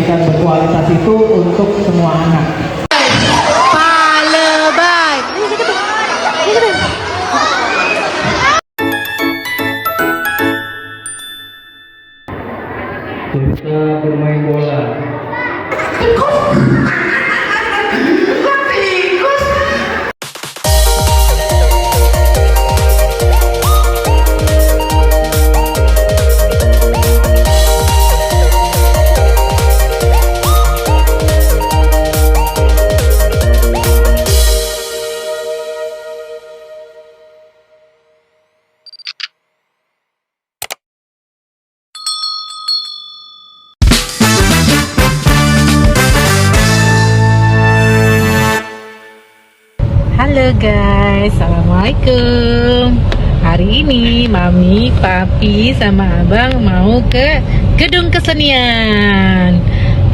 pendidikan berkualitas itu untuk semua anak. Cerita bermain bola. Halo guys, assalamualaikum. Hari ini Mami, Papi, sama Abang mau ke gedung kesenian.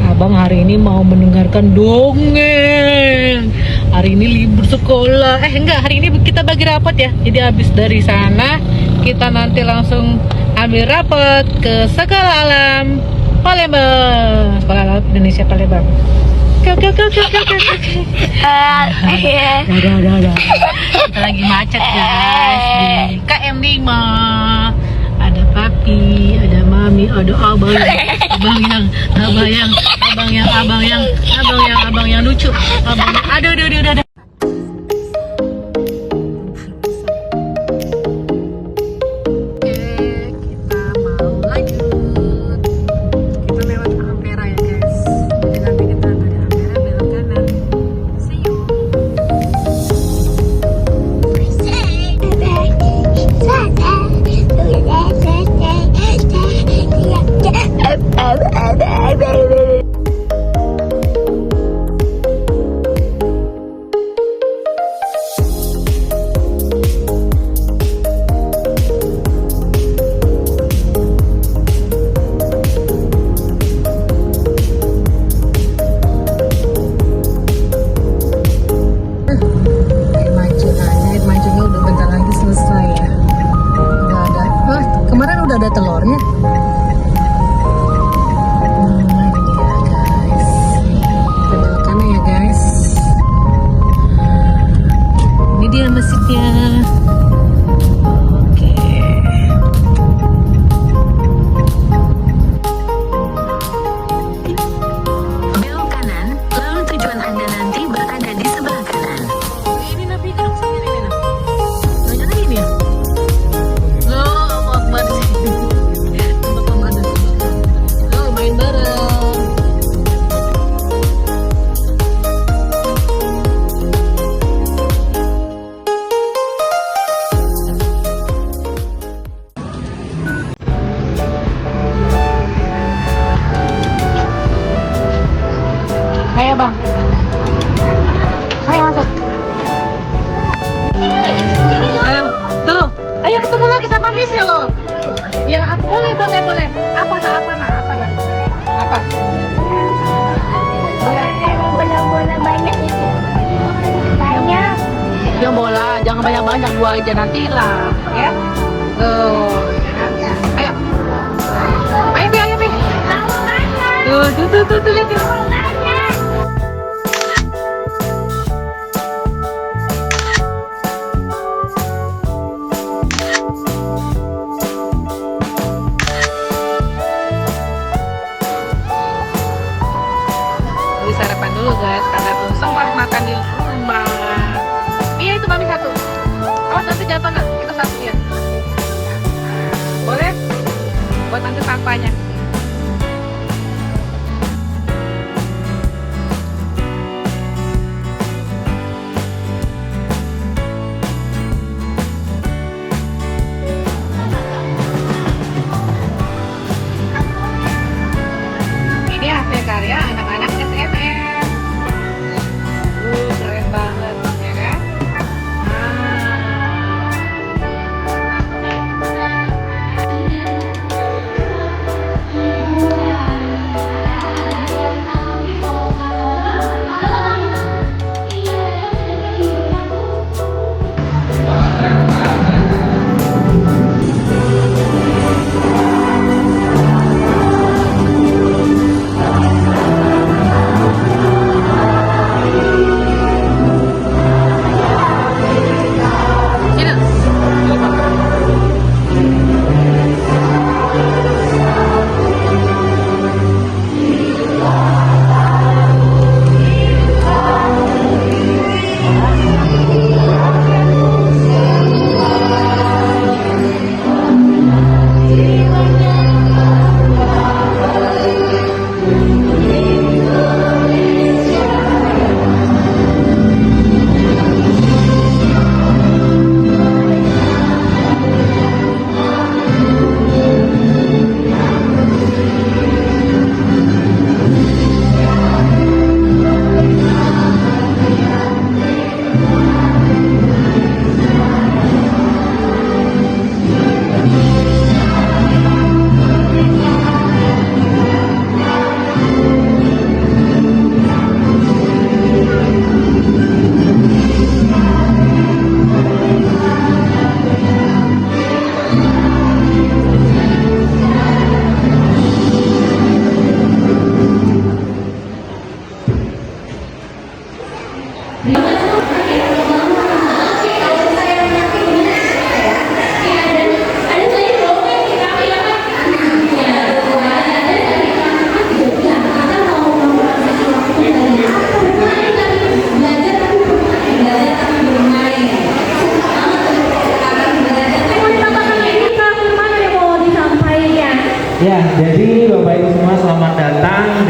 Abang hari ini mau mendengarkan dongeng. Hari ini libur sekolah. Enggak, hari ini kita bagi rapat ya. Jadi habis dari sana kita nanti langsung ambil rapat ke Sekolah Alam Palembang. Sekolah Alam Indonesia Palembang. Udah. Kita lagi macet guys di KM 5. Ada Papi, ada Mami, ada abang yang lucu. Aduh. Ada telurnya. Ini dia guys. Kita belok kanan ya guys. Ini dia masjidnya. Oke. Belok kanan, lalu tujuan Anda nanti berada di sebelah kanan. Ini nabi gedung sini nih. Nanya lagi nih ya. Loh, Akbar sih. Main bareng. Ayo bang. Ayo masuk. Ayo, tuh. Ayo ketemu lagi sama Miss ya lo. Ya boleh. Apa? Bola-bola banyak itu. Banyak. Ya bola, jangan banyak-banyak, dua aja nanti lah, ya. Tuh. Ayo. Ayo, Pi. Tuh, lihat tuh. Sarapan dulu guys, karena belum sempat makan di rumah. Iya itu Mami satu. Awas nanti jatuh nggak? Kita satu ya. Boleh? Buat nanti sampahnya. Ini hasil karya anak-anak SMM. Keren banget, ya kan?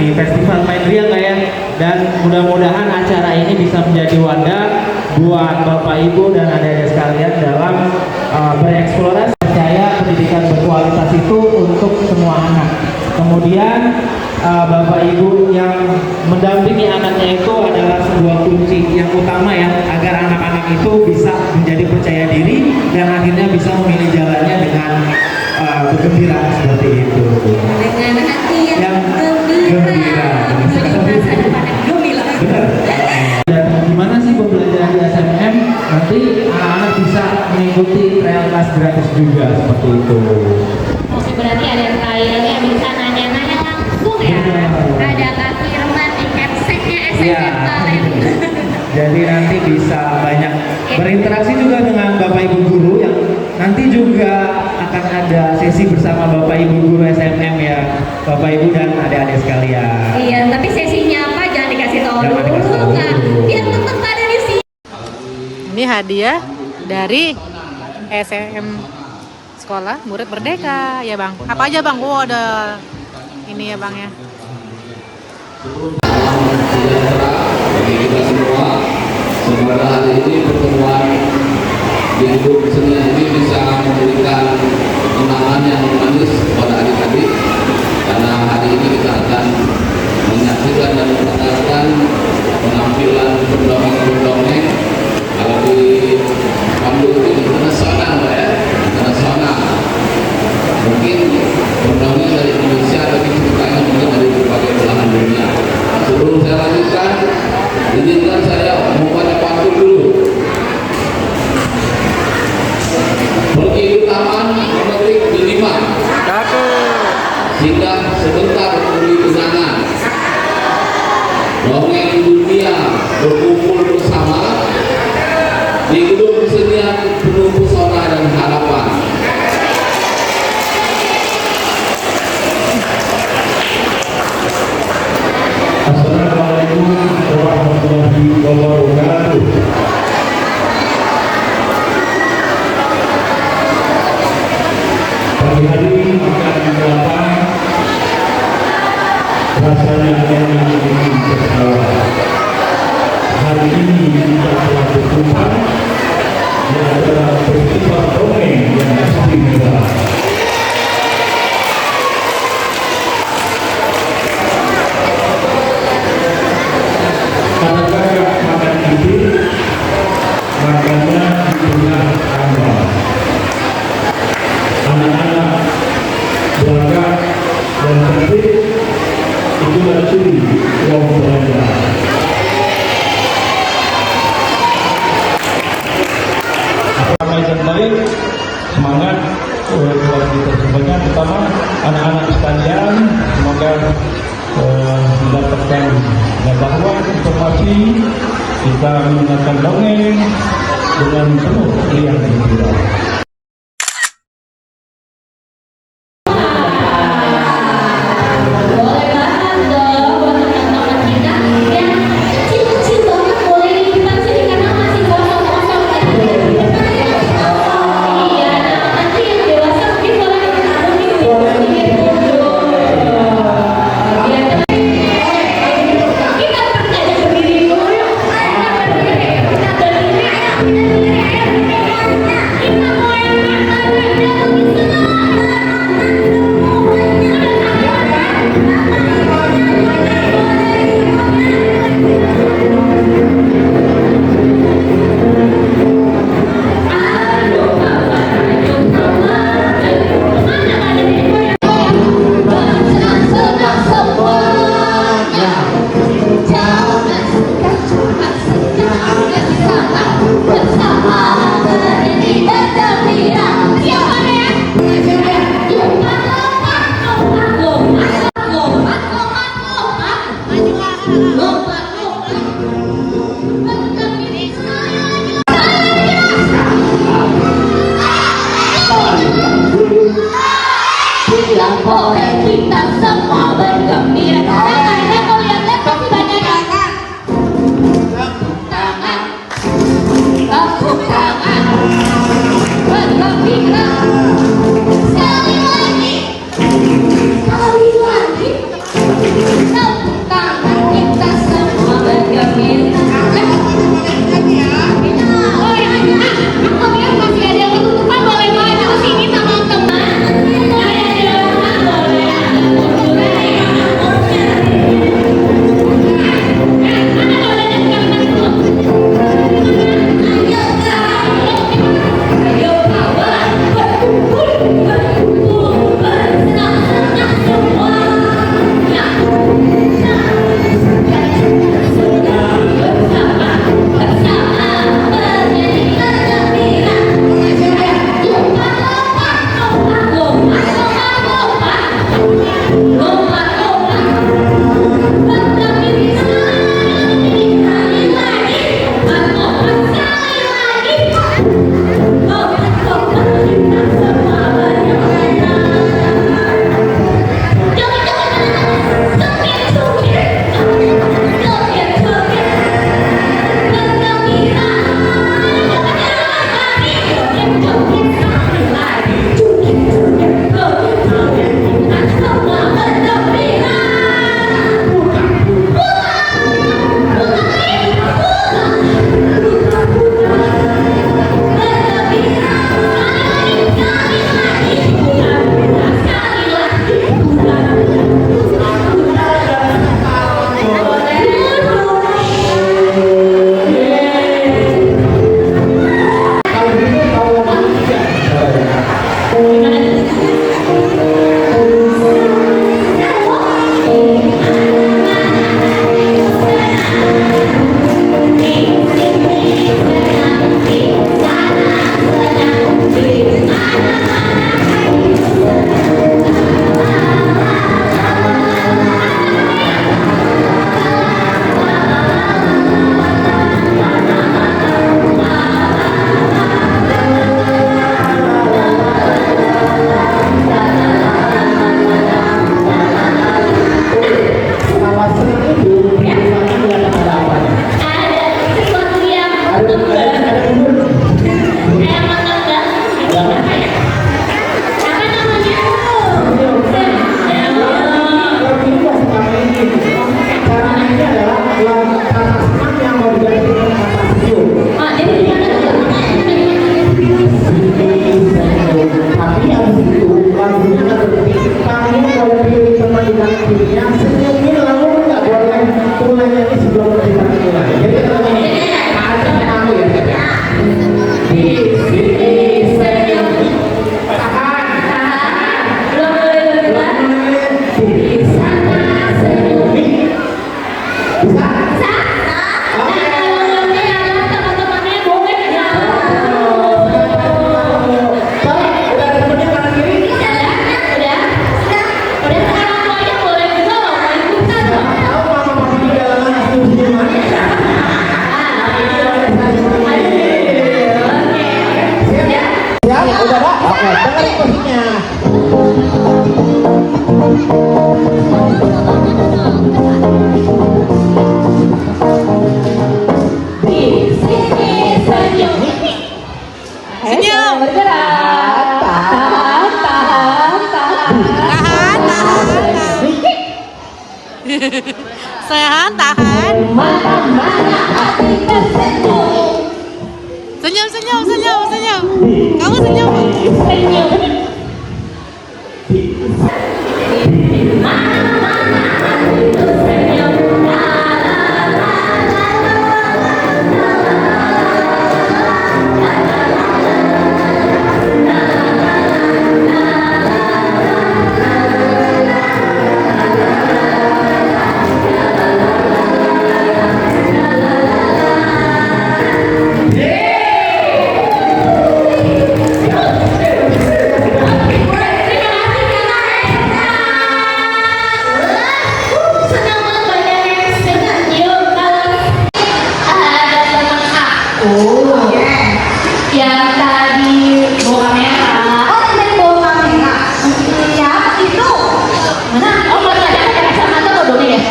di Festival Main Riang Kak ya. Dan mudah-mudahan acara ini bisa menjadi wadah buat Bapak Ibu dan adik-adik sekalian dalam bereksplorasi. Percaya pendidikan berkualitas itu untuk semua anak. Kemudian Bapak Ibu yang mendampingi anaknya itu adalah sebuah kunci yang utama ya, agar anak-anak itu bisa menjadi percaya diri dan akhirnya bisa memilih jalannya dengan bergembira seperti itu. Dengan hati yang Gembira. masa depan yang gembira. Benar. Dan gimana sih pembelajaran di SMM? Nanti anak-anak bisa mengikuti trial class gratis juga seperti itu. Berarti ada trial yang bisa nanya-nanya langsung ya. Ada Kak Firman di capseknya Iya. SMM Talent. Jadi nanti bisa banyak berinteraksi juga dengan Bapak Ibu guru yang nanti juga akan ada sesi bersama Bapak Ibu guru SMM ya, Bapak Ibu dan adik-adik sekalian. Iya, tapi sesinya apa jangan dikasih tahu Jangan dulu dikasih tahu kan. dulu. Biar tetap ada di sini. Ini hadiah dari SMM Sekolah Murid Merdeka ya Bang. Apa aja Bang? Oh ada ini ya Bang ya. Sejahtera bagi kita semua. Semoga hari ini pertemuan di gedung kesenian ini bisa memberikan kenangan yang manis kepada adik-adik, karena hari ini kita akan menyaksikan dan merasakan penampilan pendongeng-pendongeng. Kalau di kampung ini internasional ya, internasional. Mungkin pendongeng dari Indonesia, tapi ceritanya mungkin dari berbagai belahan dunia. Sebelum saya lanjutkan, izinkan saya membaca pantun dulu. Pergi ke taman memetik delima, singgah sebentar beri kenangan. Dongeng dunia berkumpul bersama di gedung kesenian penuh pesona dan harapan. Assalamualaikum warahmatullahi wabarakatuh. Pagi hari ini akan mengatakan rasanya yang ingin bersalah. Hari ini kita telah berjumpa yang adalah festival dongeng yang istimewa. Karena gagak makan ide, makanya dipunya amal. Anak-anak berangkat dan tertib, itulah ciri uang belajar. Apa yang baik, semangat buat kita semuanya, terutama anak-anak sekalian, semoga mendapatkan bahwa informasi kita menggunakan dongeng dengan penuh riang dan gembira. Boleh banget dong buat teman-teman kita yang kecil-kecil banget boleh lipat sini karena masih kosong-kosong ya. Iya, nanti yang dewasa mungkin boleh kita percaya berdiri dulu yuk. Kita berdiri. Kita mulai Kalau senang itu perjuangan nggak ada apanya. Ada sesuatu yang Ada umur. kayak menenggak. Apa ya? Apa namanya? Kalau ini nggak sekarang ini. Caranya ini adalah kata senang yang mau diganti dengan kata senyum. Oh, jadi gimana tuh? Tapi habis itu lagunya nggak berhenti. Kamu kalau pilih teman di kanan kirinya senyumin lalu nggak boleh tulangnya ini sebelum kita mulai. Jadi kalau ini ada kamu ya. Di sini senyum. Tahan. Belum boleh berdua. Di sana senyum. Bisa? Nah, kalau yang teman-temannya boleh ya. Udah ada temennya kanan kiri? Udah sekarang semuanya boleh juga loh, mau ikutan loh. Tahu mama papi di dalamnya senyum-senyuman? Ya, udah Pak. Oke, dengerin musiknya. Senyum. Tahan. Sehat, tahan. Senyum. Kamu senyum. Senang banget banyak yang senyum. Kalau ada teman aku yang tadi bawa kamera. Oh, tadi bawa kamera. Siapa itu? Mana? Oh, kalau ada kacamata bodohnya ya.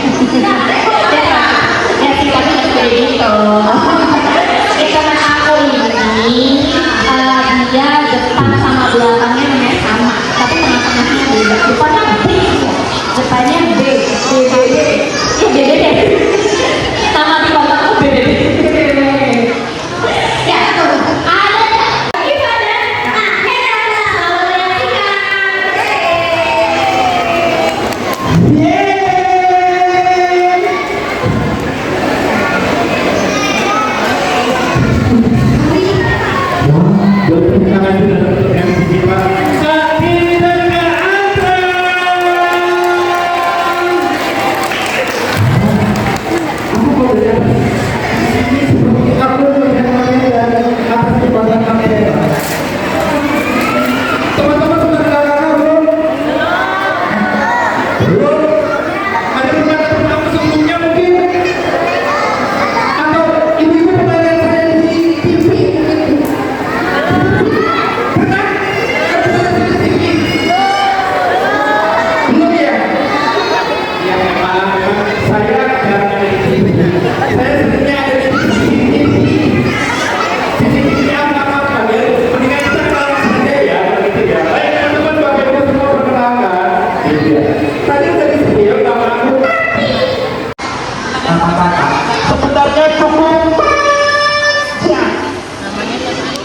Ya sih kami nggak kayak gitu. Teman aku ini dia depan sama belakangnya namanya sama, tapi tengah-tengahnya beda. Depannya B, depannya B. Ya beda deh. Sama di belakangku beda. Ya tuh ada gimana? Nah, Hera, selamat menyaksikan. Sebenarnya cukup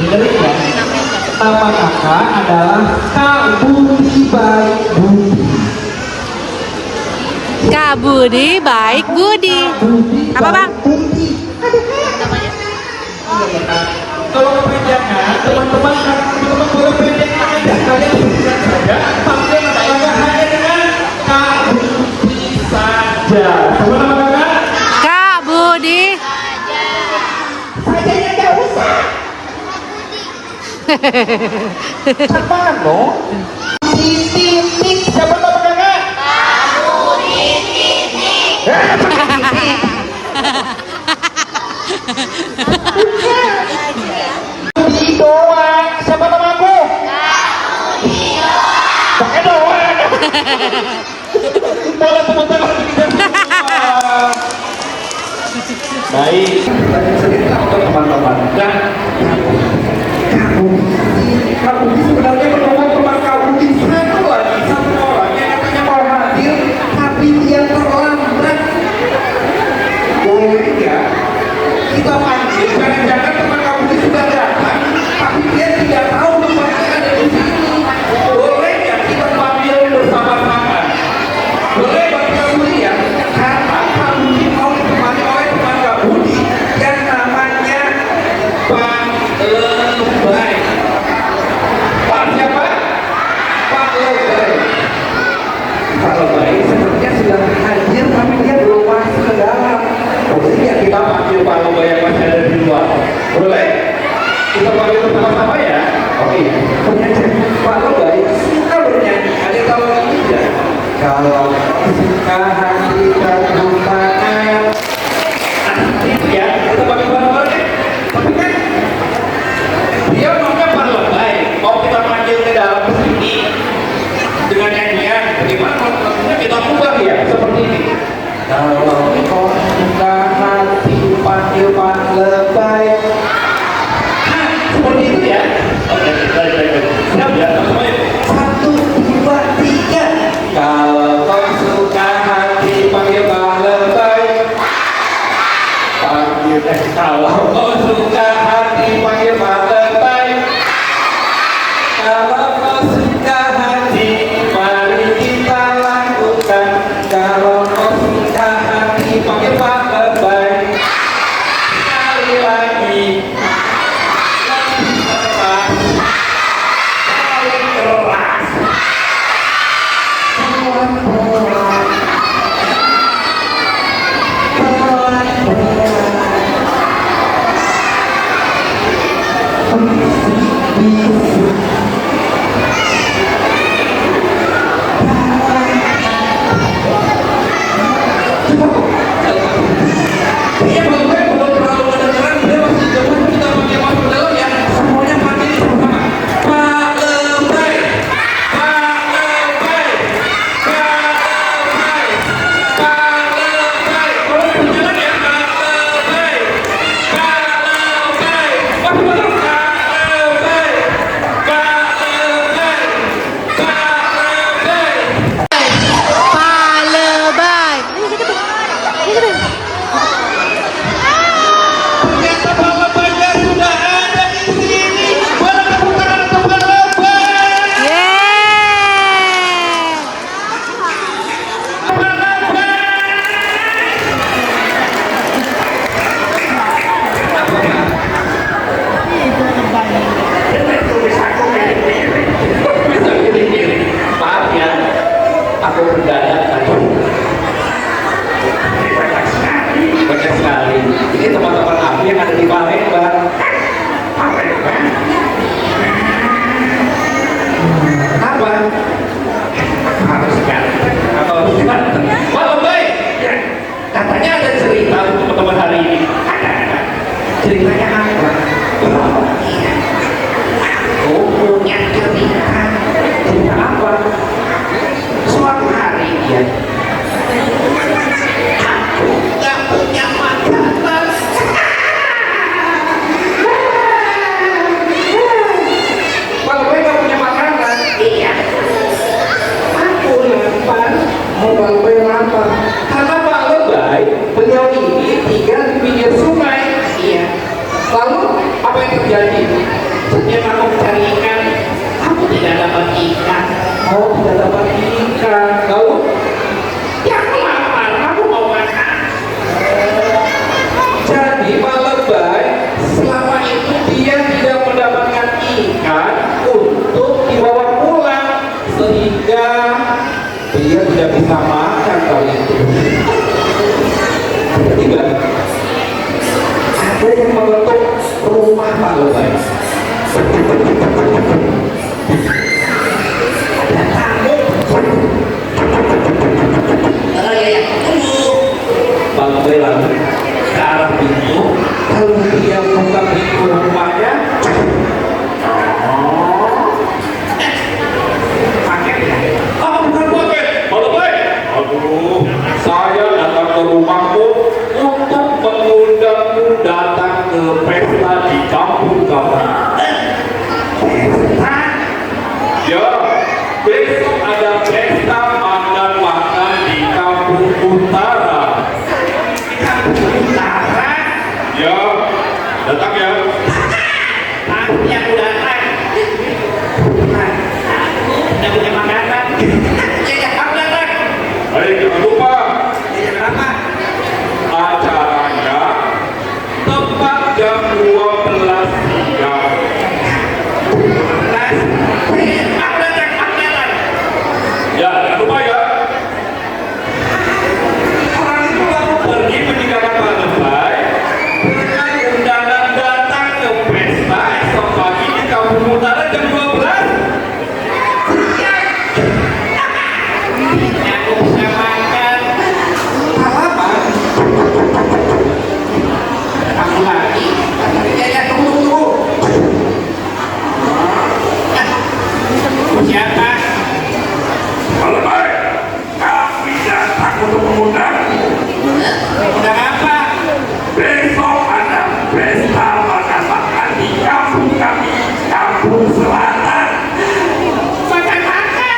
dengerin ya. Nama kakak adalah Kak Budi Baik Budi. Kak Budi baik Budi. Apa bang? Kalau kepanjangan teman-teman boleh pendek aja. Kalian sebutkan saja. Panggil nama kakak hanya dengan Kak Budi saja. Coba nama kakak. Kak Budi. Sajanya nggak usah. Sabar loh. Titik. Siapa nama kakak? Budi doang. Siapa nama aku? Pakai doang. Boleh tepuk tangan. Baik, kita cerita untuk teman-teman. Dan kamu sebenarnya menemukan teman kamu di satu lagi, satu orang yang katanya mau hadir, tapi dia terlambat. Boleh ya? Kita panggil, jangan-jangan teman kamu ini sudah datang, tapi dia tidak tahu tempatnya ada di sini. Boleh ya kita panggil bersama-sama? Boleh bagi kamu lihat, karena kamu ini mau ditemani oleh teman kamu yang namanya Pak Lebay. Pak siapa? Pak Lebay. Pak Lebay sepertinya sudah hadir, tapi dia belum masuk ke dalam. Boleh ya kita panggil Pak Lebay yang masih ada di luar? Boleh? Kita panggil bersama-sama ya? Oke. Pak Lebay suka bernyanyi. Ada yang tahu ini tidak? Kalau suka hati terlupakan. Nah, itu ya. Kita panggil bareng-bareng ya. Tapi kan dia maunya Pak Lebay. Mau kita panggil ke dalam sini dengan nyanyian. Bagaimana kalau lagunya kita ubah ya? Seperti ini. Kalau kau suka hati panggil Pak Lebay. Nah, seperti itu ya. Oke, baik. Siap ya, semuanya. 1, 2, 3. Kalau kau suka hati panggil Pak Lebay. Kalau kau suka hati panggil Pak Lebay. Kalau kau suka hati, mari kita lakukan. Kalau kau suka hati panggil Pak Lebay. Sekali lagi. Lebih keras. Paling keras. Pelan-pelan. Iya, Pak Lebay belum terlalu kedengeran, dia masih jauh, kita panggil masuk ke dalam ya. Semuanya panggil sama-sama. Pak Lebay, Pak Lebay, Pak Lebay, Pak Lebay. Kalau berjalan ya, Pak Lebay, Pak Lebay. Masih betul, Pak Lebay, Pak Lebay, Pak Lebay. Ternyata Pak Lebaynya sudah ada di sini. Boleh tepuk tangan untuk Pak Lebay. Pak Lebay. Bisa gini-gini. Maaf ya, aku berdadak tadi. Banyak sekali. Ini teman-teman aku yang ada di Palembang. Palembang? Apa? Harus ganteng atau harus ganteng? Pak Lebay, ya, katanya ada cerita untuk teman-teman hari ini. Ada. Ceritanya apa? Oh, iya. Aku punya cerita. Cerita apa? Suatu hari ya. Aku gak punya makanan. Pak Lebay gak punya makanan? Iya. Aku lapar. Oh, Pak Lebay lapar. Karena Pak Lebay, beliau ini tinggal di pinggir sungai. Iya. Lalu apa yang terjadi? Setiap aku mencari ikan, aku tidak dapat ikan. Oh, tidak dapat ikan. Lalu ya aku lapar, aku mau makan. Jadi Pak Lebay selama itu dia tidak mendapatkan ikan untuk dibawa pulang, sehingga dia tidak bisa makan kali itu. Tiba ada yang mengetuk rumah Pak Lebay. Ada tamu. Ya, tunggu. Pak Lebay lalu ke arah pintu. Kalau dia buka pintu rumahnya, paket ya? Oh, bukan paket. Pak Lebay, aduh, saya datang ke rumahmu untuk mengundang Utara. Kampung Utara? Ya, datang ya. Nanti aku datang. Udah punya makanan. Ya, aku datang. Baik, jangan lupa. Ya, kenapa? Acaranya tepat jam 12 siang. 12. Aku datang. Ya, jangan lupa ya. Orang itu baru pergi meninggalkan Pak Lebay dengan undangan datang ke pesta esok pagi di Kampung Utara jam 12. Aku bisa makan halaman. Aku lagi. Ya, tunggu. Siapa? Kalau baik, kami datang untuk mengundang. Undang apa? Besok ada pesta makan-makan di kampung kami, Kampung Selatan. Makan-makan?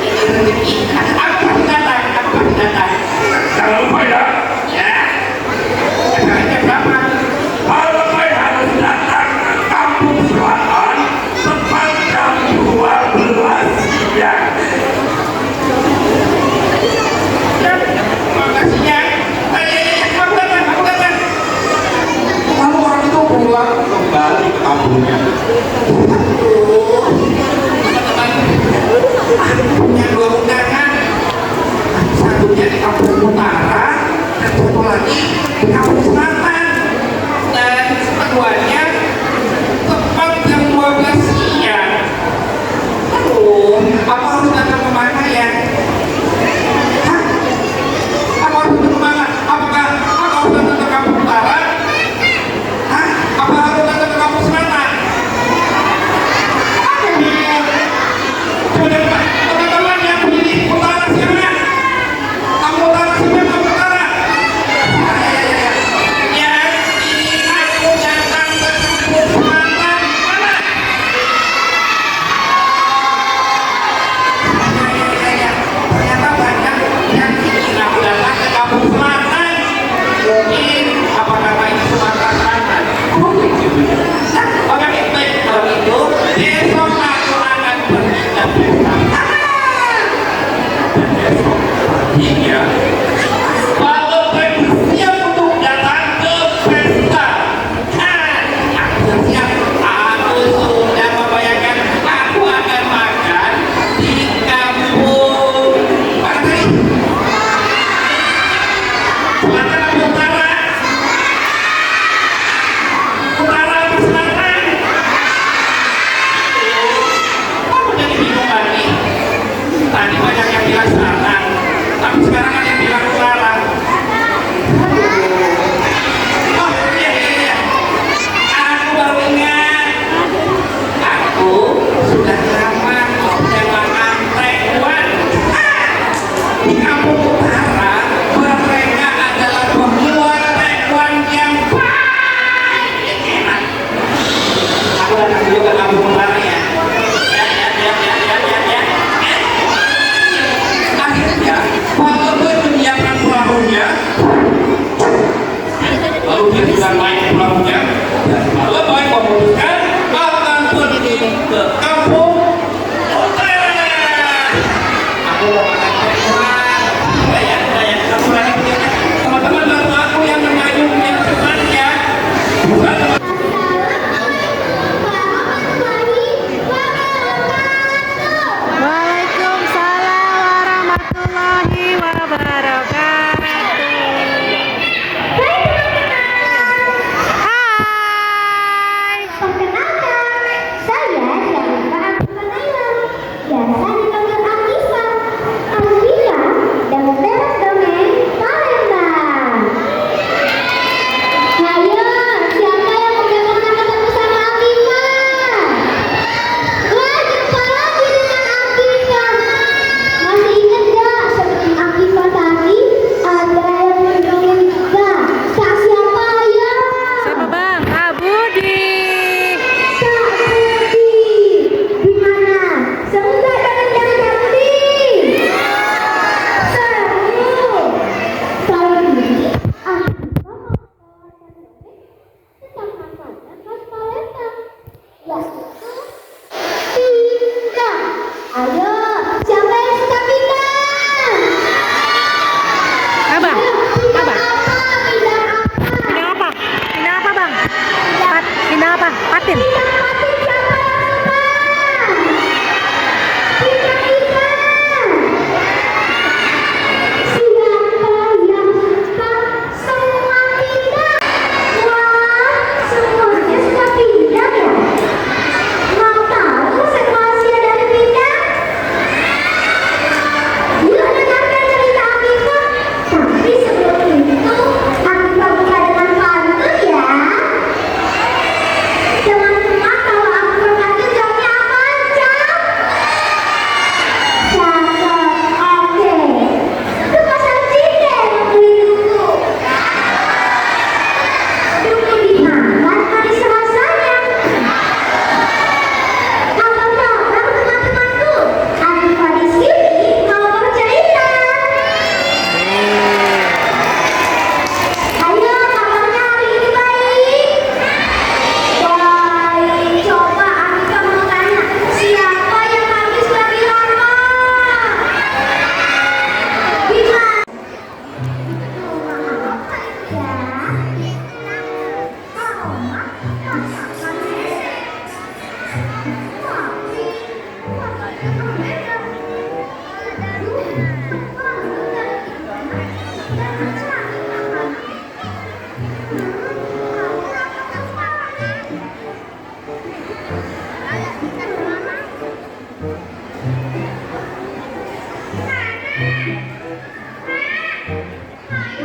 Ini rezeki. Apa datang? Jangan lupa ya. Ya. Acaranya berapa? Kalau baik harus datang ke Kampung Selatan tepat jam 12 siang. Makasih ya. Aku datang. Lalu orang itu pulang kembali ke kampungnya. Teman-teman, punya 2 undangan. Satunya di Kampung Utara dan satu lagi di Kampung Selatan. Dan keduanya tepat jam 12 siang. Aduh, apa harus datang kemana ya? Hah? Apa harus datang kemana? Apakah aku harus datang ke Kampung Utara? Hah? Apa harus datang ke Kampung Selatan? Aku bingung. Coba teman-teman yang pilih Utara siapa? Kampung Utara siapa? Kampung Utara? Ya, ini aku datang ke Kampung Selatan. Mana? Ternyata banyak yang ingin aku datang ke Kampung Selatan. Mungkin apa karena ini Sumatera Selatan? Nah, oke, baik. Kalau itu besok aku akan pergi ke pesta. Dan besok paginya kalau siap untuk datang ke pesta. Aku siap. Aku sudah membayangkan aku akan makan di kampung mana tadi? Selatan atau Utara? Utara atau Selatan? Aku jadi bingung lagi. Tadi banyak yang bilang Selatan, tapi sekarang ada yang bilang Utara. Karena suaranya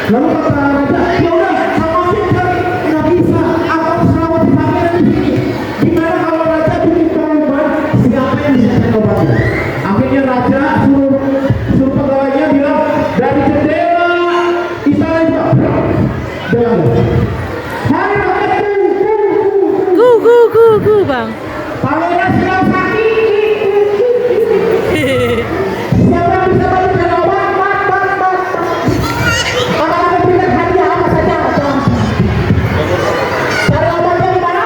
Lalu kata raja, ya udah sama Fit cari, nggak bisa. Abang selama di sana di sini. Gimana kalau raja bikin pengumuman? Siapa yang bisa cari obatnya? Akhirnya raja suruh pegawainya bilang dari jendela istana itu. Jangan. Hai rakyat, Gu bang. pangeran sedang sakit. Siapa yang bisa berikan obat? Orang ada berikan hadiah apa saja? Cari obatnya di mana?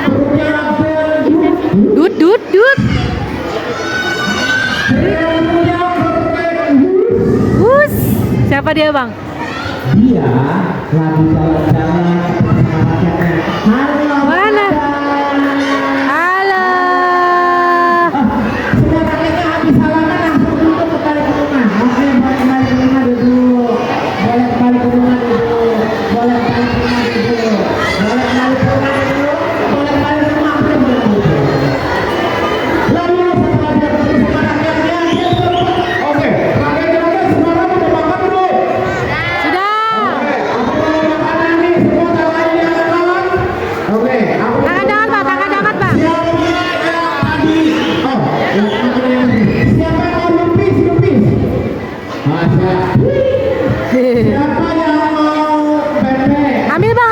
Perutnya Dut. Wus. Siapa dia bang? dia lagi jalan-jalan sama rakyatnya. Halo, Mana? Halo. semua rakyatnya habis salaman langsung duduk kembali ke rumah. Oke, boleh kembali ke rumah dulu. Boleh kembali ke rumah dulu. Boleh kembali ke rumah dulu. Boleh kembali ke rumah dulu. Boleh kembali ke rumah dulu. Lalu setelah dia bertemu sama rakyatnya, dia berkata, oke, rakyat-rakyat semua orang udah makan belum? Sudah. Oke, aku mau makanan nih, semua tangan di kawan. Oke, aku Tangan damat bang. siapa yang tadi? Oh, yang mana yang tadi? Siapa yang mau lupis? Masa? Siapa yang mau bebek? Ambil bang.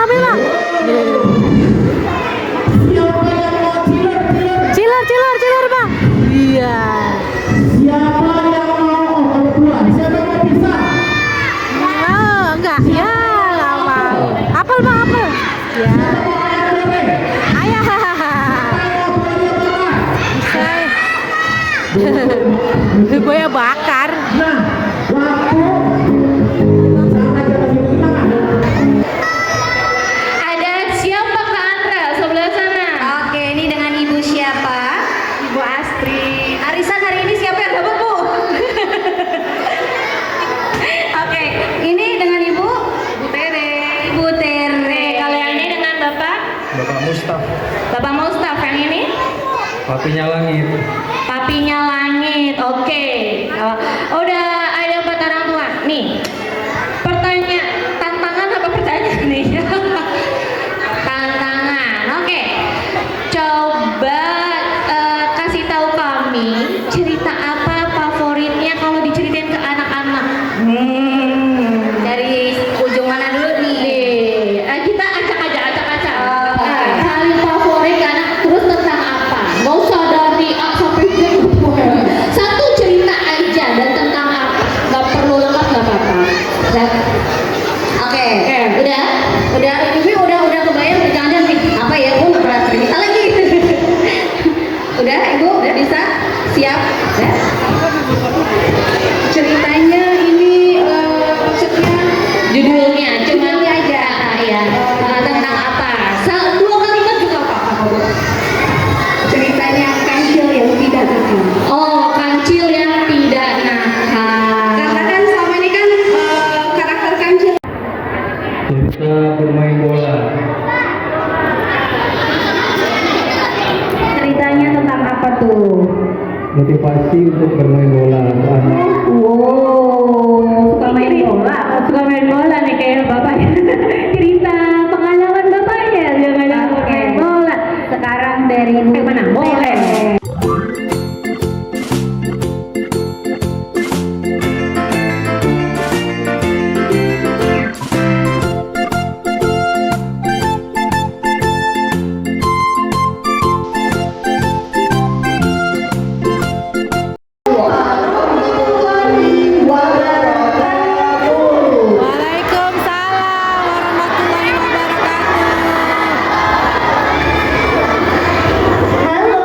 Siapa yang mau Ciler bang. Iya. Siapa yang mau berdua? Siapa yang mau pisah? Oh enggak. Ya nggak mau. Apel bang apel. Ya. Ayah. Bisa. Buaya bakar. Nah, waktu sama aja bagi tangan. Ada siapa Kak Andra sebelah sana? Oke, ini dengan ibu siapa? Ibu Astri. Arisan hari ini siapa yang dapat, Bu? Oke, ini dengan ibu Bu Tere. Ibu Tere. Kalau yang ini dengan Bapak Bapak Mustaf. Yang ini papinya langit. Papinya Langit. Oke. Udah ada 4 orang tua. Nih. Tantangan apa pertanyaan nih? Tantangan. Oke. Coba kasih tahu kami cerita apa favoritnya kalau diceritain ke anak-anak. Dari ujung mana dulu nih? Kita acak aja. Paling favorit ke anak terus tentang apa? Gak usah dari A sampai Z. Satu cerita aja dan tentang apa? Gak perlu lengkap gak apa-apa. Oke. Udah. Ibu udah kebayang jangan nih apa ya? Bu nggak pernah cerita lagi. Udah, Ibu udah bisa? Siap? Ya? Ceritanya ini maksudnya Judulnya cuma aja. ya. Tentang apa? 2 kalimat juga apa-apa. Bu. Ceritanya kancil yang tidak nakal. Oh, kancil yang tidak nakal. Karena kan selama ini kan karakter kancil. Cerita bermain bola. Ceritanya tentang apa tuh? Motivasi untuk bermain bola untuk anak. Wow, suka main bola. Suka main bola nih kayak bapaknya. Cerita pengalaman bapaknya dengan main bola. Sekarang dari Ibu Mana? Boleh. Waalaikumsalam warahmatullahi wabarakatuh. Halo,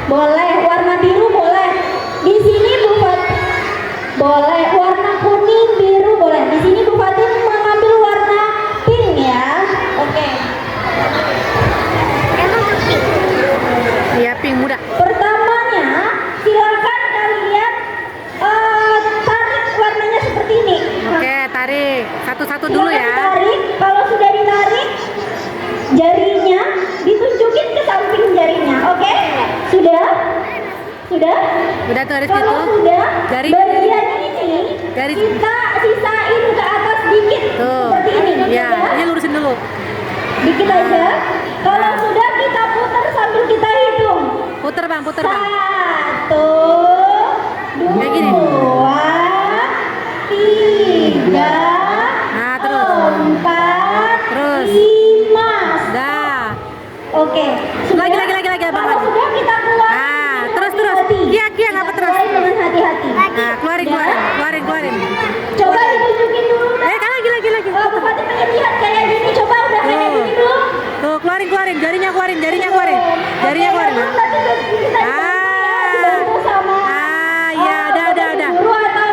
Boleh. Warna biru boleh. Di sini Bu Fatin boleh. Warna kuning, biru boleh. Di sini Bu Fatin mengambil warna pink ya. Oke. Iya, pink muda. Pertamanya, silakan kalian tarik warnanya seperti ini. Oke, tarik. Satu-satu dulu Silakan ya. Ditarik. Kalau sudah ditarik, jarinya ditunjukin ke samping jarinya. Oke? Sudah? Sudah? Udah tuh harus Kalau gitu. sudah, Jari- bagian ini Jari- kita sisain ke atas dikit. Tuh. Seperti ini. Iya, Sudah? ini lurusin dulu. Dikit aja. Kalau sudah, kita putar sambil kita hitung. Puter bang, puter bang. 1, Kayak gini. 2, 3, Nah, terus. 4, Terus. 5. Dah. Oke. Sudah? Lagi, Abang, Kalau lagi. sudah, kita keluar. Nah, terus. Kia, ngapa terus? Keluarin dengan hati-hati. Nah, keluarin. Coba ditunjukin dulu. Lagi. Oh, Bu Fatin pengen lihat kayak gini. Coba udah kayak Tuh. gini belum? Tuh, keluarin. Jarinya keluarin. Oke, Jarinya belum, keluarin. nanti kita dibantu sama Ya, udah. guru atau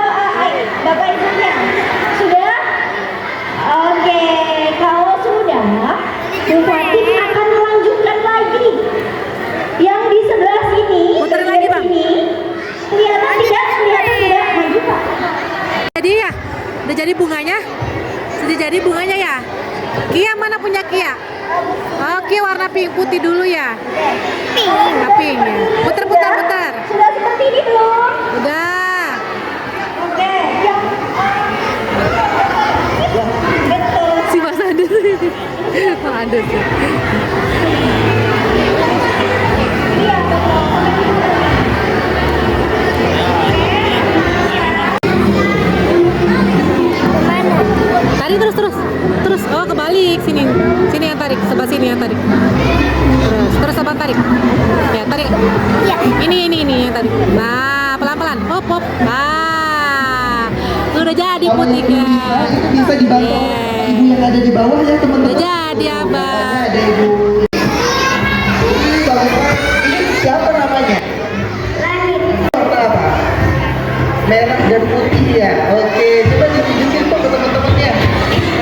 bapak ibunya. Sudah? Oke, kalau sudah, Bu Fatin akan melanjutkan lagi. Yang di sebelah sini, Puterin lagi, Bang. sini, kelihatan tidak? Maju Pak. Jadi ya, udah jadi bunganya. Sudah jadi bunganya ya. Kia mana punya Kia? Oke, warna pink putih dulu ya. Pink ya. Puter. Sudah seperti ini belum? Udah. Oke, yang betul. Si Mas Adus. Mas Adus. Iya, betul. Tarik terus. Oh, kebalik sini yang tarik, sebelah sini yang tarik. Terus abang tarik. Ya, tarik. Ini yang tarik. Nah, pelan-pelan. Hop. Nah, udah jadi putihnya. Itu bisa dibantu Yeah. ibu yang ada di bawah ya teman-teman. Udah jadi abang. Ada ibu. Ini bagus banget. Ini siapa namanya? Warna apa? Merah dan putih ya. Oke, coba ditunjukin kok ke teman-temannya.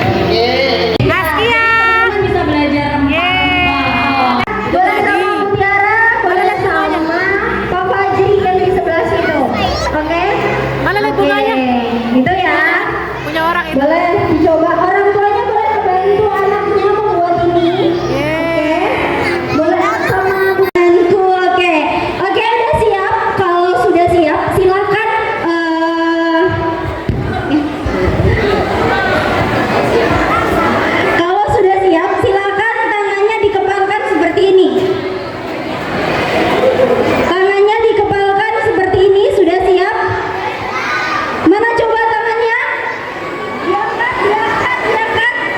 Oke. Askia. Bisa belajar boleh sama Mutiara, boleh sama Pak Fajri yang di sebelah situ. Oke? Mana lihat bunganya? Gitu ya. Punya orang itu. Boleh dicoba. Orang tuanya boleh membantu anaknya membuat ini. Boleh sama bantu. Oke, udah siap. Kalau sudah siap, silakan. Kalau sudah siap, silakan tangannya dikepalkan seperti ini. Tangannya dikepalkan seperti ini. Sudah siap? Mana coba tangannya?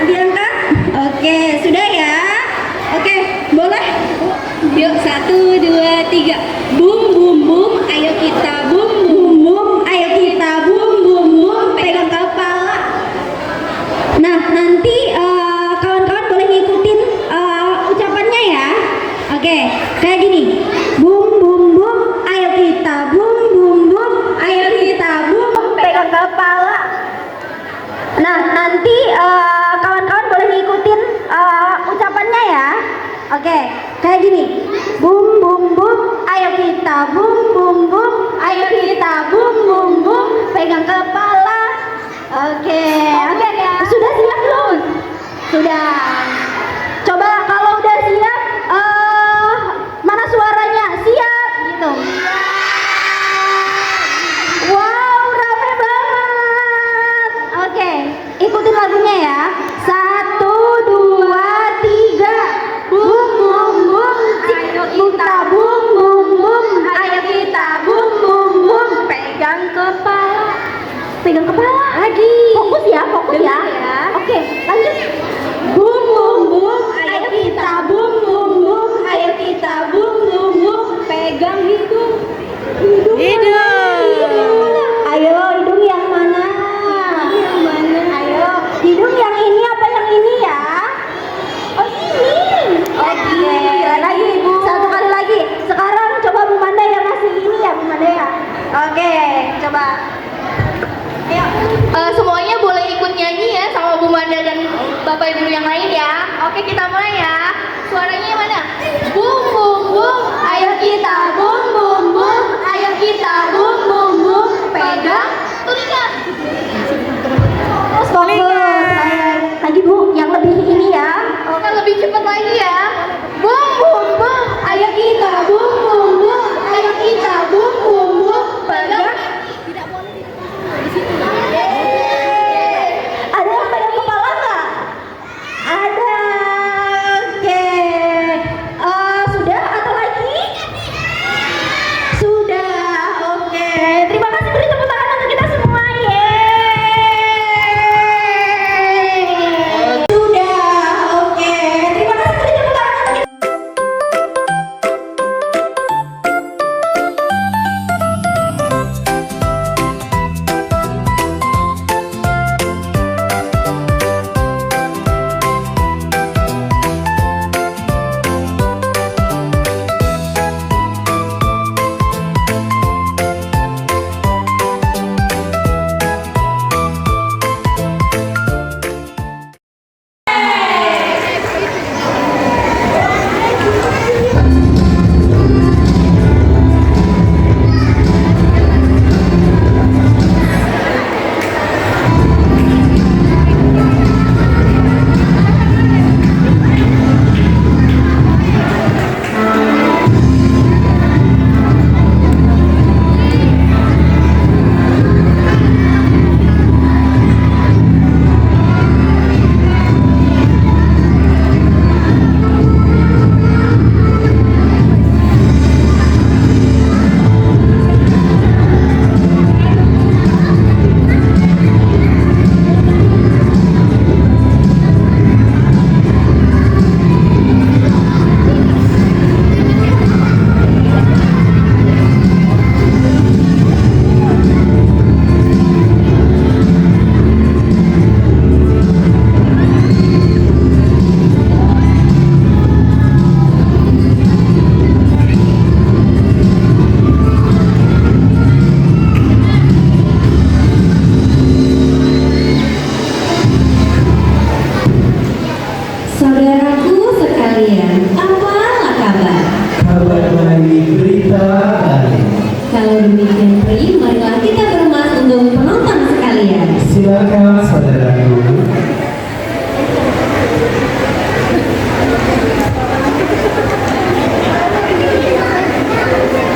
Diangkat. Oke, sudah ya. Oke, boleh. Yuk, 1, 2, 3. Bum bum bum, ayo kita bum bum bum, ayo kita bum bum bum, pegang kepala. Nah, nanti kawan-kawan boleh ngikutin ucapannya ya. Oke, kayak gini. Bum bum bum, ayo kita bum bum bum, ayo kita bum, pegang kepala. Nah, nanti kawan-kawan boleh ngikutin ucapannya ya. Oke, kayak gini. Bum bum bum, ayo kita mulai ya. Suaranya mana? Bum bum bum, ayo kita bum bum bum, ayo kita bum bum bum. Pegang telinga. Terus fokus. Lagi Bu, yang lebih ini ya. Oke, lebih cepat lagi ya. Bum bum bum, ayo kita bum bum bum, ayo kita bum bum bum. Pegang. Ada yang pegang kepala nggak? Ada. Oke. Sudah atau lagi? Sudah. Oke. Terima kasih, beri tepuk tangan untuk kita semua. Yeay. Sudah. Oke. Terima kasih, beri tepuk tangan untuk kita. Saudaraku sekalian, apalah kabar? Kabar baik, berita baik. Kalau demikian, Pri, marilah kita bermas untuk penonton sekalian. Silakan saudaraku.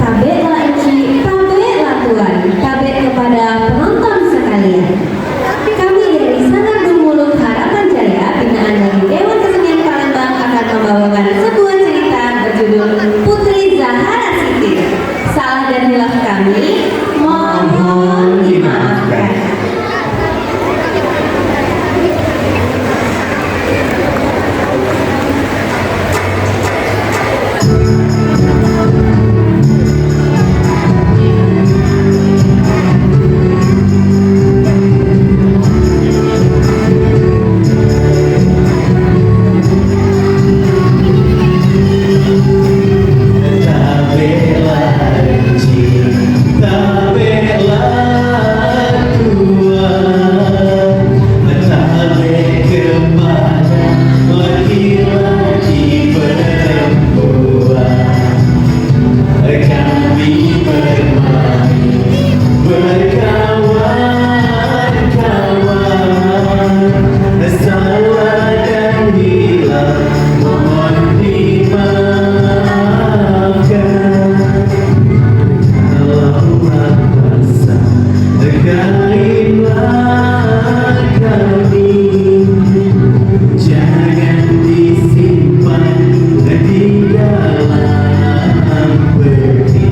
Tabeklah Inci, tabeklah Tuhan, tabek kepada penonton sekalian. Kami dari Sanggar Dumulung Harapan Jaya, binaan dari Dewan Kesenian Palembang akan membawakan sebuah cerita berjudul Putri Zahara Siti. Salah dan hilaf kami, mohon dimaafkan. Disimpan di dalam peti.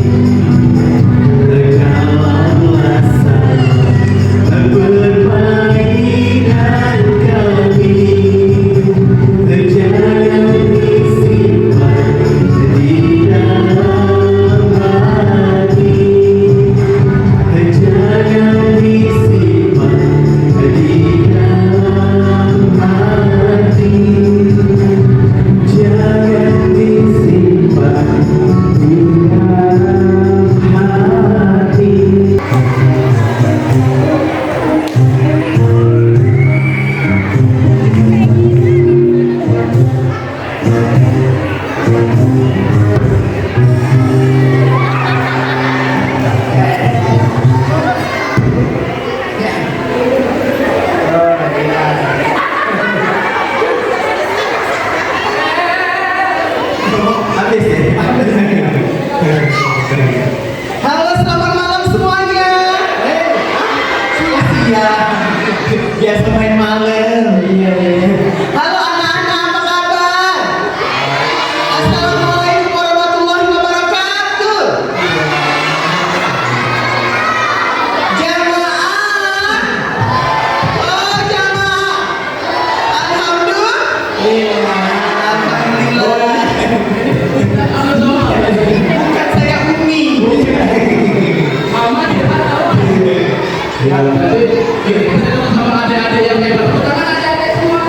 Jadi kita sama adik-adik yang hebat. Tepuk tangan adik-adik semua.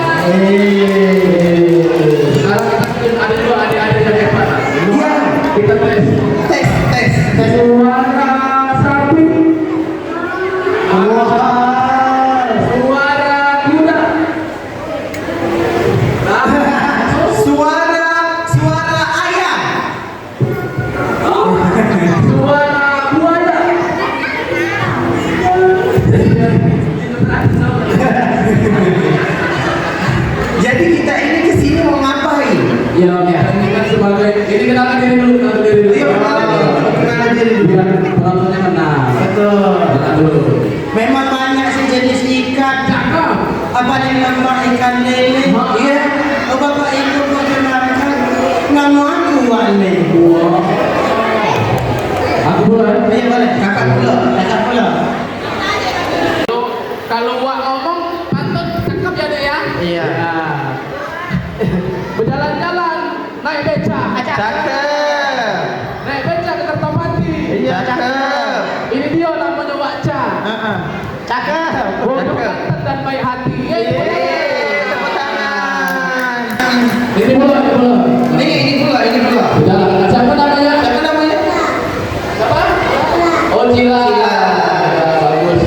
Sekarang kita bikin ada dua adik-adik yang hebat. Iya. Kita tes. Tes. Suara sapi. Suara kuda. Suara ayam. Suara buaya. Jadi kita ini kesini mau ngapain? Ya, ini kan sebagai ini kenalkan diri dulu, kenalkan diri dulu. Iya, kenalkan diri dulu. Biar penontonnya menang. Betul. Kenalkan dulu. Memang banyak sejenis ikan. Cakep. Apa yang nama ikan lele? Iya. Oh, Bapak Ibu perkenalkan nama aku Wane. Aku mulai. Iya boleh. Kakak pula. Kalau Wak ngomong, patut cakep ya dek ya? Iya. Berjalan-jalan, naik beca. Cakep. Naik beca ke Kertapati. Iya cakep. Ini dia namanya Wak Ca. Cakep. Bodoh ganteng dan baik hati. Tepuk tangan. Ini pula. Ini pula. Berjalan. Siapa namanya? Siapa? Oh, Cila. Bagus.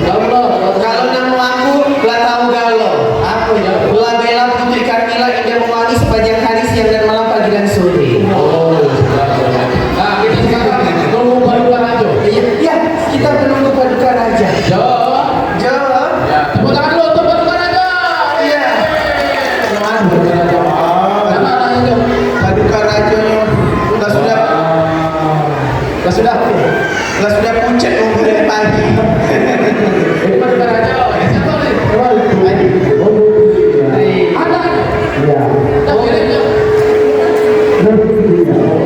Kalau nama aku Latau Galo. Aku ya. Bela bela putri Carmila Indah Mewangi sepanjang hari siang dan malam pagi dan sore. Oh, nah kita sekarang nunggu paduka raja. Iya, kita menunggu paduka raja. Jo. Ya, tepuk tangan dulu untuk paduka raja. Iya. Paduka raja. Mana anaknya? Paduka rajanya sudah pucat nunggu dari pagi. Ini paduka raja. Siapa nih? Ada. Ya. Tak kirimnya.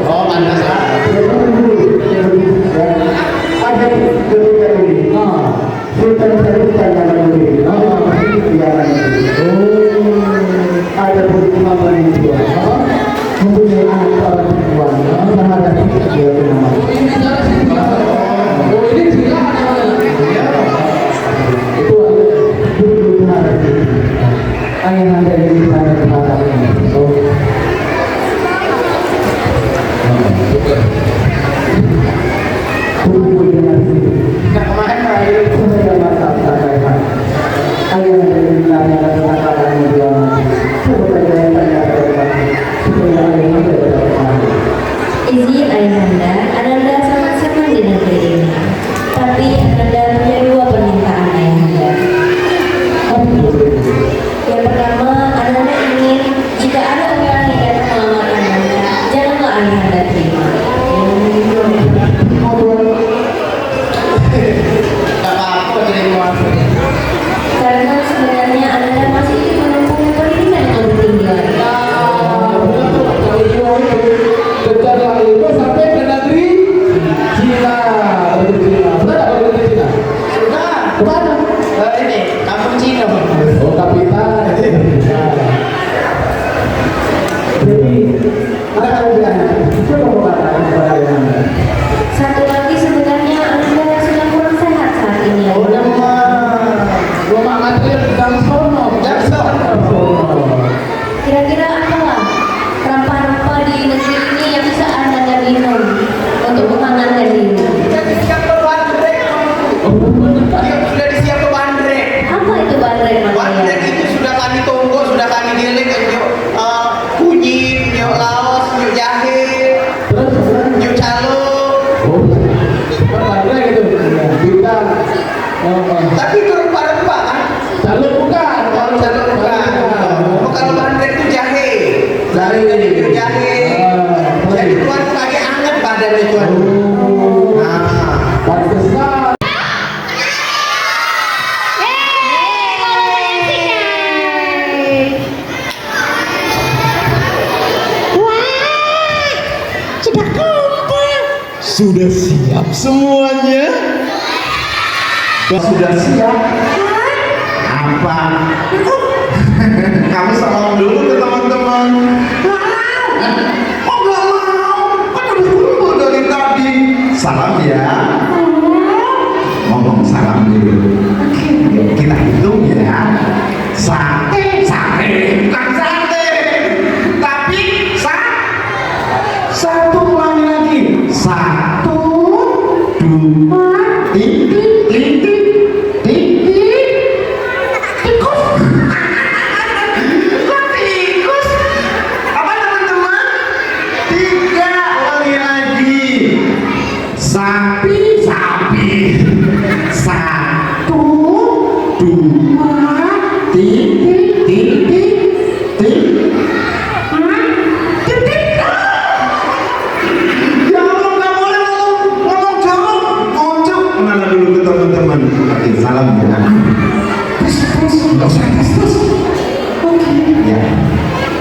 Oh, panas lah. Ada ketika ini. Sultan Syarifkan nama ini. Ada beberapa perempuan. Mempunyai anak seorang perempuan. Terhadap dia bernama. Ini cara Cila. Oh, ini Cila namanya. Itu dulu terhadap ayah anda di sana terhadap ini. Tunggu dengan sini. Semoga mantap sampaikan. Ayah anda di sana terhadap dia. Semoga dia terhadap supaya ayah anda terhadap. Izin ayahanda, Ananda sangat senang di negeri ini. Tapi Ananda punya dua permintaan ayahanda. Yang pertama, Ananda ingin jika ada orang yang datang melamar Ananda, janganlah ayahanda terima. Karena sebenarnya Ananda masih ingin menempuh pendidikan yang lebih tinggi lagi. Kejarlah itu sampai ke negeri Cina. Negeri Cina. Sudah. Kemana? Ini kampung Cina. Oh, kapitan. Jadi, ada kalian coba mengatakan kepada ayah anda. Satu lagi sebenarnya Ananda sudah kurang sehat saat ini. Gua mak material dan sono. Kira-kira apalah rempah-rempah di negeri ini yang bisa Ananda minum untuk menghangatkan diri? Sudah disiapkan bandrek. Apa itu bandrek Bandrek Mas? itu sudah kami tunggu, sudah kami giling, kunyit, nyok laos, nyok jahe, nyok calo. Oh, apa gitu? Kita. Tapi itu rempah-rempah kan? Calon bukan. Calo bukan. Oh, kalau bandrek itu jahe. Jahe. Jadi tuan pakai anget badannya tuan. Nah. Pantesan. Sudah siap semuanya? Sudah siap? Apa? Kamu salam dulu ke teman-teman. Oh gak mau? Kan udah kumpul dari tadi. Salam ya. Ngomong salam dulu. kita hitung ya. Sate, bukan sate, tapi satu ulangi lagi. 1, 2, tikus. Kok tikus? Apa teman-teman? 3, ulangi lagi. Sapi. 1, 2, Ya Allah, nggak boleh ngomong jorok, ngocok. Mana dulu ke teman-teman. Oke, salam ya. Terus, nggak usah terus. Oke. Ya.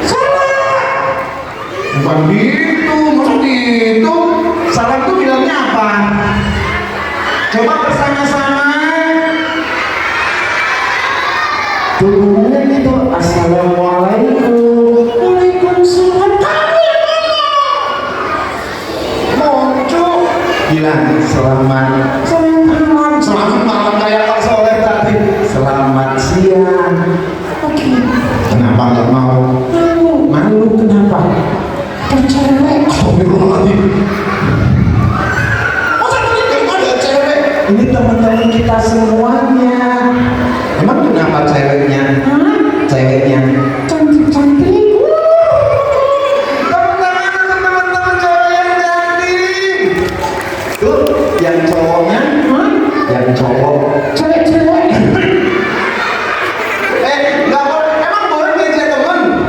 Salah. Bukan gitu, maksud gitu. Salam tuh bilangnya apa? Coba bersama-sama. Turunnya gitu. Assalamualaikum. Waalaikumsalam. Muncul. Bilang selamat malam kayak Pak Soleh tadi. Selamat siang. Oke. Kenapa nggak mau? Malu kenapa? Kan cewek. Ini teman-teman kita semuanya. Emang kenapa ceweknya? Ceweknya cantik-cantik. Teman-teman cewek yang cantik. Tuh, yang cowoknya? Yang cowok cewek-cewek. Nggak boleh. Emang boleh ngejek teman?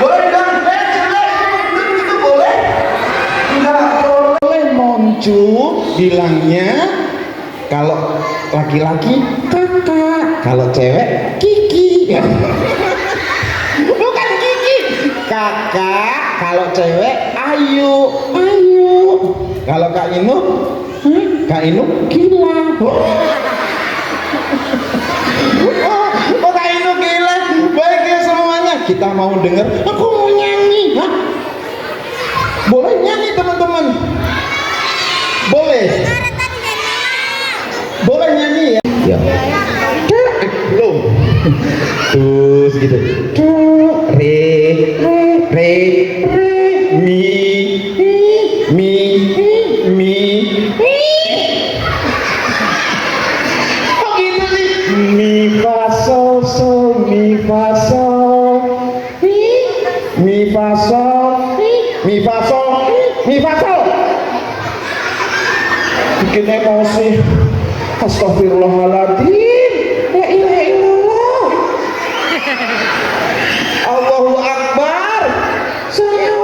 Boleh bilang, cewek itu boleh? Nggak boleh. Muncul bilangnya. Kalau laki-laki kakak, kalau cewek kiki. Bukan kiki, kakak. Kalau cewek ayu. Kalau Kak Inu gila. Kak Inu gila. Baik ya semuanya, kita mau denger. Aku mau nyanyi. Boleh nyanyi teman-teman? Boleh. Boleh nyanyi ya? Ya. Belum. Terus gitu. Re, mi. Kok gitu sih? Mi fa sol mi fa sol. Mi fa sol. Bikin emosi. Astagfirullahaladzim. La ilaha illallah. Allahu Akbar. Saya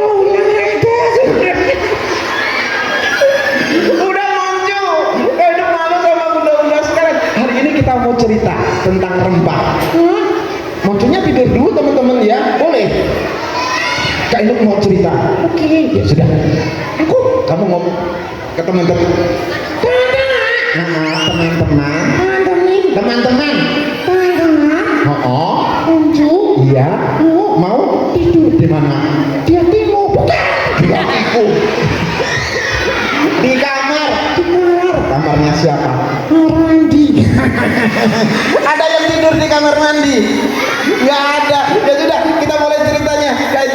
udah muncul. Udah malu sama bunda-bunda sekarang. Hari ini kita mau cerita tentang rembang. Munculnya tidur dulu teman-teman ya. Boleh? Kak Inuk mau cerita. Oke. Ya sudah. Kamu ngomong ke teman-teman. Teman-teman. Iya. Mau tidur di mana? Di hatimu. Di hatiku. Di kamar. Kamarnya siapa? Mandi. Ada yang tidur di kamar mandi? Nggak ada. Ya sudah, kita mulai ceritanya. Kak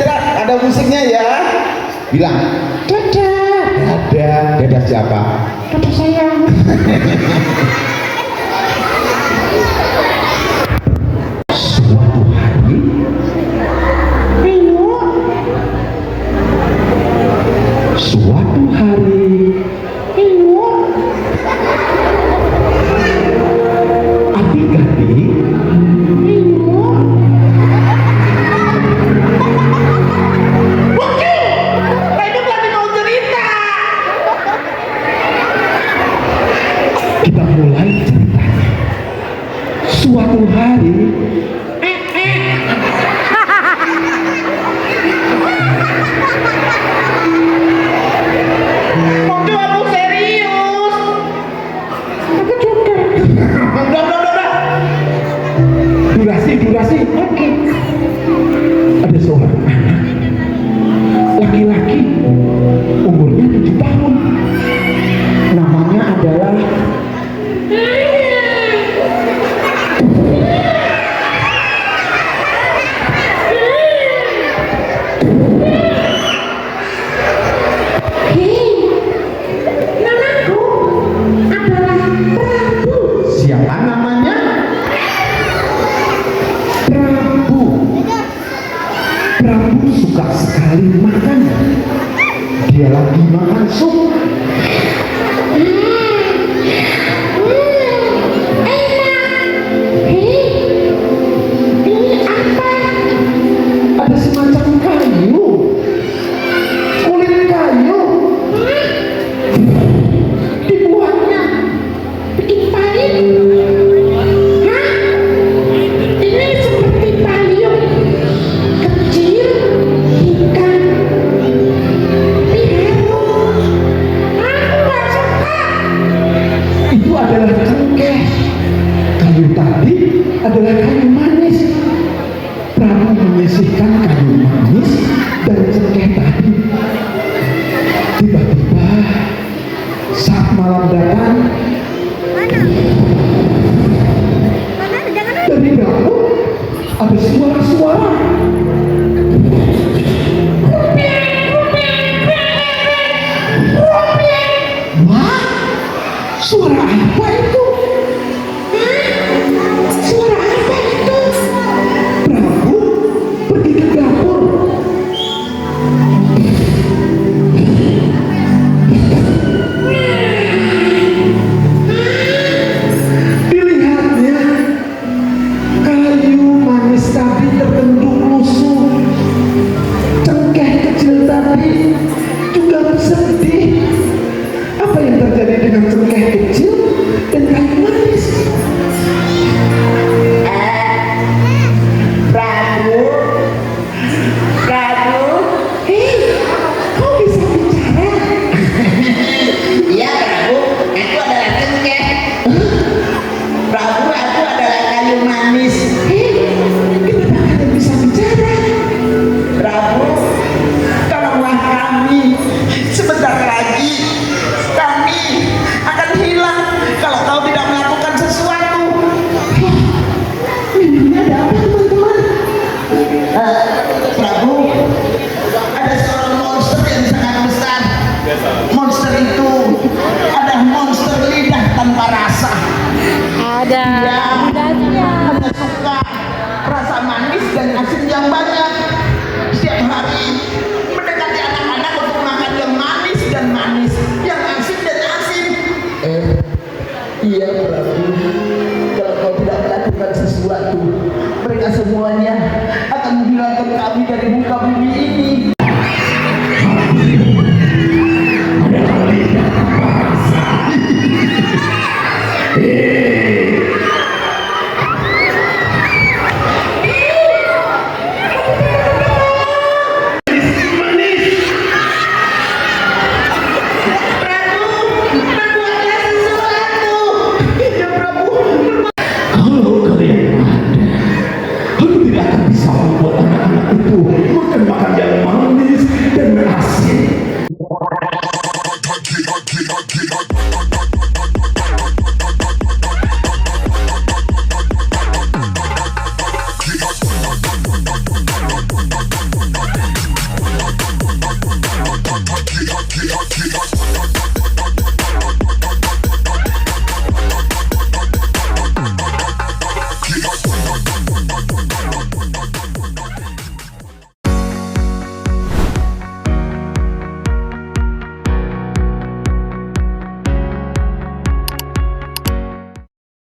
ada musiknya ya. Bilang. Dadah siapa? Dadah sayang. Suatu hari adik-adik kita mulai ceritanya. Suatu hari durasi. Oke. Ada seorang anak laki-laki umurnya 7 tahun. Namanya adalah adalah kayu manis. Prabu menyisihkan kayu manis dari cengkeh tadi. Tiba-tiba saat malam datang, dari dalam ada suara-suara. Wah, suara apa itu? Suara apa itu? Prabu pergi ke dapur. Dilihatnya kayu manis tadi terbentuk lusuh. Cengkeh kecil tadi juga bersedih. Apa yang terjadi dengan cengkeh kecil dan kayu manis? Prabu, hei, kau bisa bicara? Iya Prabu, aku adalah cengkeh. Prabu, aku adalah kayu manis. Hei, kenapa kalian bisa bicara? Prabu, tolonglah kami. Sebentar lagi kami akan hilang kalau kau tidak melakukan sesuatu. Memangnya ada apa teman-teman? Prabu, ada seorang monster yang sangat besar. Monster itu ada monster lidah tanpa rasa. Ada. Dia hanya suka rasa manis dan asin yang banyak. Setiap hari mendekati anak-anak untuk makan yang manis dan manis, yang asin dan asin. Iya Prabu, kalau kau tidak melakukan sesuatu,